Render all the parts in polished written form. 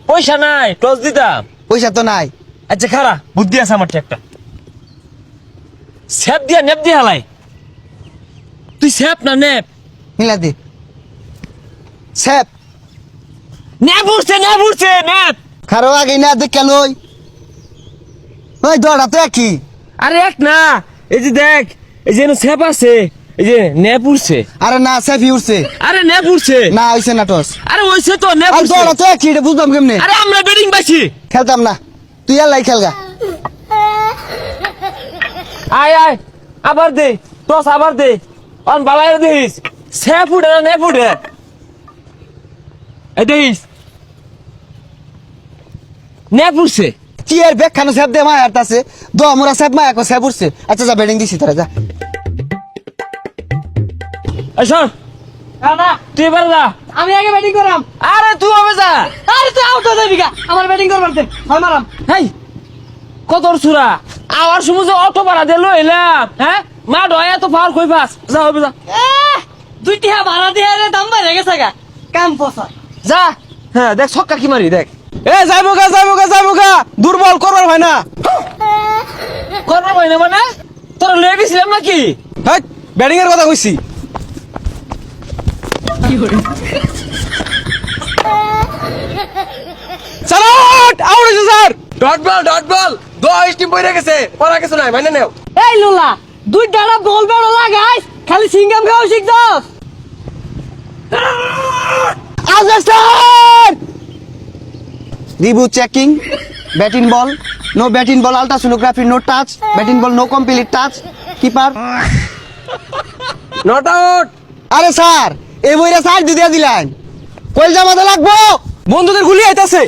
পয়সা নাই টস দিতাম। পয়সা তো নাই। আচ্ছা খারা বুদ্ধি আছে আমার একটা, স্যাপ দিয়া নেপ দিয়ে হালাই। তুই স্যাপ না নেপ? মিলা দে স্যাপ। নেপ উঠছে নেপ। খারো আগে না দেখ কেন ওই দড়া তো একই। আরে এক না, এই যে দেখ, এই যে স্যাপ আছে, এই যে নেপ উঠছে। আরে না স্যাপই উঠছে। আরে নেপ উঠছে না হইছে না টস। আরে ওইছে তো নেপ আর উঠছে। দড়া তো একই, এটা বুঝলাম কেমনে। আরে আমরা ব্যাটিং পাইছি। খেলতাম না, তুই আল্লাহ খেলগা। আয় আবার দে টস, আবার দে। অন বাবাই দিস স্যাপ উঠে না নেপ উঠে। এই দিস নেপ উঠছে। কি আর ব্যাগ খানো স্যাপ দে মায় হারতাছে। দ মোরা স্যাপ মায় কো স্যাপ উঠছে। আচ্ছা যা ব্যাটিং দিছি তারা যা। শোন না তুই এবার যা। আমি আগে ব্যাটিং করাম। আরে তুই হবে যা। আরে তুই আউট হয়ে যাবি গা, আমার ব্যাটিং করবার দে, হয় মারাম। হেই কত সুরা আবার সমুদ্র অটো ভাড়া দিয়ে লইলাম। হ্যাঁ মা ডয়া তো পাওয়ার কই পাস, যা হবে যা। দুইটি হ্যাঁ ভাড়া দিয়ে দাম বাইরে গেছে গা, কাম পচা। যা হ্যাঁ দেখ ছক্কা কি মারি দেখ। এ যাইবো গা দুর্বল করবার হয় না। করবো ভাই না মানে তোর লয়ে গেছিলাম নাকি? হেই ব্যাটিং এর কথা কইছি। চলো আউট হইছে স্যার। ডট বল 10 টিম পড়ে গেছে, পড়া কিছু নাই মানে নেও। এই লোলা, দুই ডানা বল বেড়ো লাগাইস, খালি সিঙ্গাম খাও শিখছস। আজাস্টার review checking. Batting ball no, batting ball ultrasonography no touch, batting ball no complete touch, keeper not out. আরে স্যার এই বইটা স্যার দিয়ে দিলেন, কইল জামাতে লাগবো। বন্ধুদের গুলি আইতাছে।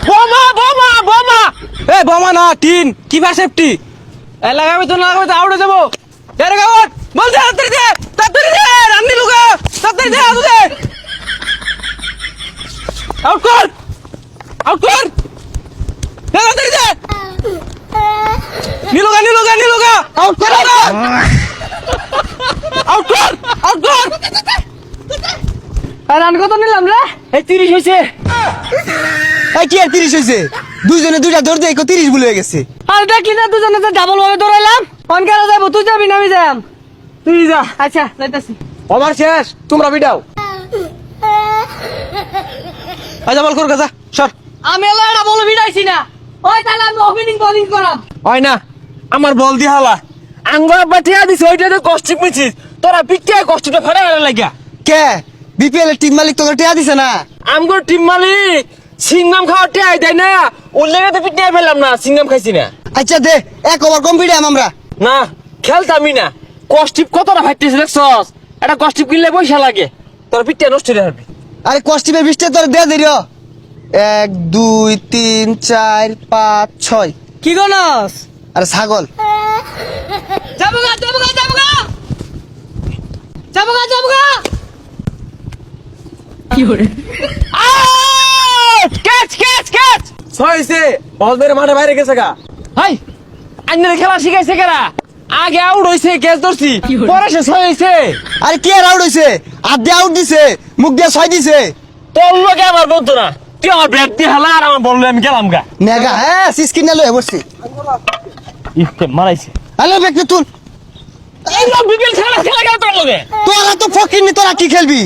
বোমা এ বোমা না টিন, কিপার সেফটি। এ লাগাবে তো আউট হয়ে যাবো। এর গাওয়াত বল দে, তাড়াতাড়ি দে রান্নি লুকা, তাড়াতাড়ি দে আউট দে। আউট কর তাড়াতাড়ি দে। নিলুগা আউট করে আউট কর। রান কত নিলাম রে? এই 30 হইছে। এই কি আর 30 হইছে? দুইজনে দুইটা দৌড় দিয়ে 30 ভুল হয়ে গেছে। আর দেখলি না দুজনে তো ডাবল ভাবে দৌড়াইলাম। অন কারা যাবো, তুই যাবি না আমি যাম? তুই যা। আচ্ছা যাইতাছি। ওভার শেষ, তোমরা বিটাও। আচ্ছা বল কর যা সর। আমি এলা এটা বলে ভিড়াইছি না। ওই তাহলে আমি ওপেনিং বোলিং করাম। হয় না আমার বল দি হালা আঙ্গুর বাটিয়া দিছ, ওইটাতে কষ্টিপ মিছিস তোরা পিটিয়া কষ্টটা ফাড়া গেল লাগিয়া। কে বিপিএল এর টিম মালিক তোকে টিয়া দিছে না? আমগো টিম মালিক সিঙ্গাম খাওয়া টিয়াই দেয় না, ওর লেগে তো পিটিয়া পেলাম না, সিঙ্গাম খাইছি না। আচ্ছা দে এক ওভার কমপ্লিট আমরা। না খেলতামই না, কষ্টিপ কতটা ফাইতেছে দেখছস? এটা কষ্টিপ কিনলে পয়সা লাগে, তোর পিটিয়া নষ্ট হয়ে যাবে। আরে কস্টিপের বৃষ্টি তোর দে দিও। 1 2 3 4 5 6। কি গনস? আরে ছাগল। যাবো গা। কি হরে? ক্যাচ ছয়ছে বল মেরে মাঠে বাইরে গেছে গা। হাই আন্নের খেলা শিখাইছে কেরা? আগে আউট হইছে, ক্যাচ ধরছি, পরে সে ছয় হইছে। আরে কে আর আউট হইছে? হাত দিয়ে আউট দিছে, মুখ দিয়ে 6 দিছে। তোর লোকে আমার বলতো না, তুই আমার ব্যাট দিয়ে হালা আর আমার বললো আমি গেলাম গা। নেগা হ্যাঁ সিস্কিন না লয়ে বসছি। ইফতে মারাইছে। হ্যালো ব্যক্তি তুল। এই লোক বিপিএল খেলা গেল তোর লগে। তোরা তো ফকির নি, তোরা কি খেলবি?